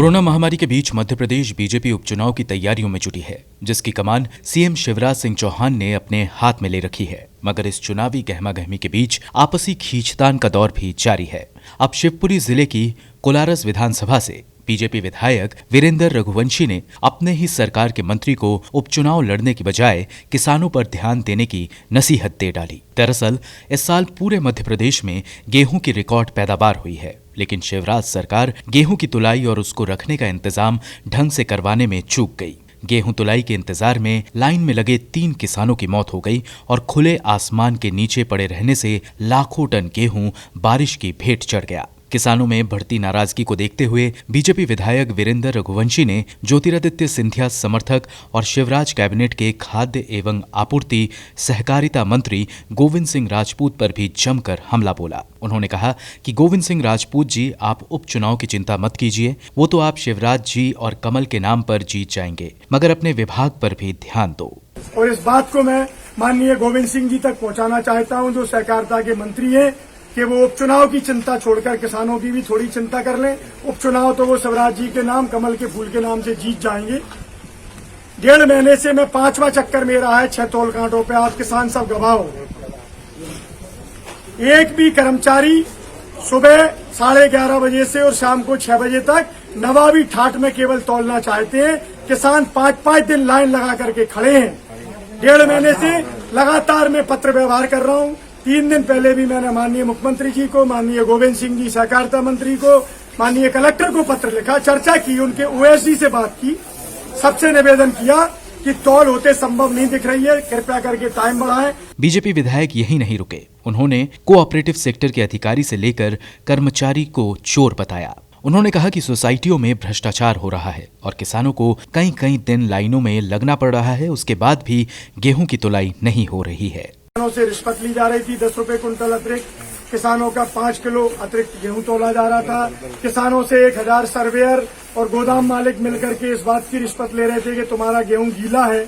Corona महामारी के बीच Madhya Pradesh BJP उपचुनाव की तैयारियों में जुटी है, जिसकी कमान सीएम शिवराज सिंह चौहान ने अपने हाथ में ले रखी है। मगर इस चुनावी गहमागहमी के बीच आपसी खींचतान का दौर भी जारी है। अब शिवपुरी जिले की कोलारस विधानसभा से बीजेपी विधायक वीरेंद्र रघुवंशी ने अपने ही सरकार के मंत्री को उपचुनाव लड़ने की बजाय किसानों पर ध्यान देने की नसीहत दे डाली। दरअसल इस साल पूरे मध्य प्रदेश में गेहूं की रिकॉर्ड पैदावार हुई है, लेकिन शिवराज सरकार गेहूं की तुलाई और उसको रखने का इंतजाम ढंग से करवाने में चूक गई। गेहूं तुलाई के इंतजार में लाइन में लगे 3 किसानों की मौत हो गई और खुले आसमान के नीचे पड़े रहने से लाखों टन गेहूं बारिश की भेंट चढ़ गया। किसानों में बढ़ती नाराजगी को देखते हुए बीजेपी विधायक वीरेंद्र रघुवंशी ने ज्योतिरादित्य सिंधिया समर्थक और शिवराज कैबिनेट के खाद्य एवं आपूर्ति सहकारिता मंत्री गोविंद सिंह राजपूत पर भी जमकर हमला बोला। उन्होंने कहा कि गोविंद सिंह राजपूत जी, आप उपचुनाव की चिंता मत कीजिए, वो तो आप शिवराज जी और कमल के नाम पर जीत जाएंगे, मगर अपने विभाग पर भी ध्यान दो। और इस बात को मैं माननीय गोविंद सिंह जी तक पहुंचाना चाहता हूं, जो सहकारिता के मंत्री हैं, कि वो उपचुनाव की चिंता छोड़कर किसानों की भी थोड़ी चिंता कर लें। उपचुनाव तो वो शिवराज जी के नाम, कमल के फूल के नाम से जीत जाएंगे। 1.5 महीने से मैं 5वां चक्कर मेरा है 6 तोल कांटों पे। आप किसान सब गवाह हो। एक भी कर्मचारी सुबह 11:30 बजे से और शाम को 6 बजे तक नवाबी ठाट में केवल तौलना चाहते हैं। किसान 5-5 दिन लाइन लगा करके खड़े हैं। 1.5 महीने से लगातार मैं पत्र व्यवहार कर रहा हूं। 3 दिन पहले भी मैंने माननीय मुख्यमंत्री जी को, माननीय गोविंद सिंह जी सहकारिता मंत्री को, माननीय कलेक्टर को पत्र लिखा, चर्चा की, उनके ओएसडी से बात की, सबसे निवेदन किया कि तौल होते संभव नहीं दिख रही है, कृपया करके टाइम बढ़ाएं। बीजेपी विधायक यही नहीं रुके। उन्होंने कोऑपरेटिव सेक्टर के अधिकारी से लेकर कर्मचारी को चोर बताया। उन्होंने कहा कि सोसाइटियों में भ्रष्टाचार हो रहा है और किसानों को कई दिन लाइनों में लगना पड़ रहा है, उसके बाद भी गेहूं की तुलाई नहीं हो रही है। किसानों से रिश्वत ली जा रही थी, 10 रुपए कुंटल अतिरिक्त, किसानों का 5 किलो अतिरिक्त गेहूं तोला जा रहा था। किसानों से 1000 सर्वेयर और गोदाम मालिक मिलकर के इस बात की रिश्वत ले रहे थे कि तुम्हारा गेहूं गीला है।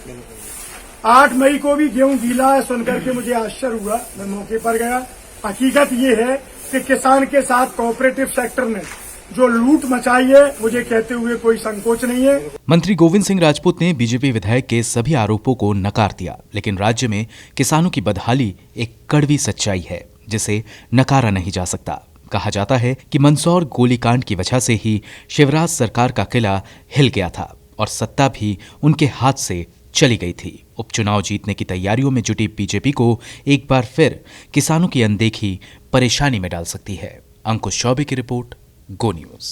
8 मई को भी गेहूं गीला है सुनकर के मुझे आश्चर्य हुआ। मैं मौके पर गया। हकीकत ये है कि किसान के साथ कोऑपरेटिव सेक्टर ने जो लूट मचाई है, मुझे कहते हुए कोई संकोच नहीं है। मंत्री गोविंद सिंह राजपूत ने बीजेपी विधायक के सभी आरोपों को नकार दिया, लेकिन राज्य में किसानों की बदहाली एक कड़वी सच्चाई है जिसे नकारा नहीं जा सकता। कहा जाता है कि मंदसौर गोलीकांड की वजह से ही शिवराज सरकार का किला हिल गया था और सत्ता भी उनके हाथ से चली गई थी। उपचुनाव जीतने की तैयारियों में जुटी बीजेपी को एक बार फिर किसानों की अनदेखी परेशानी में डाल सकती है। अंकुश चौबे की रिपोर्ट, गो न्यूज।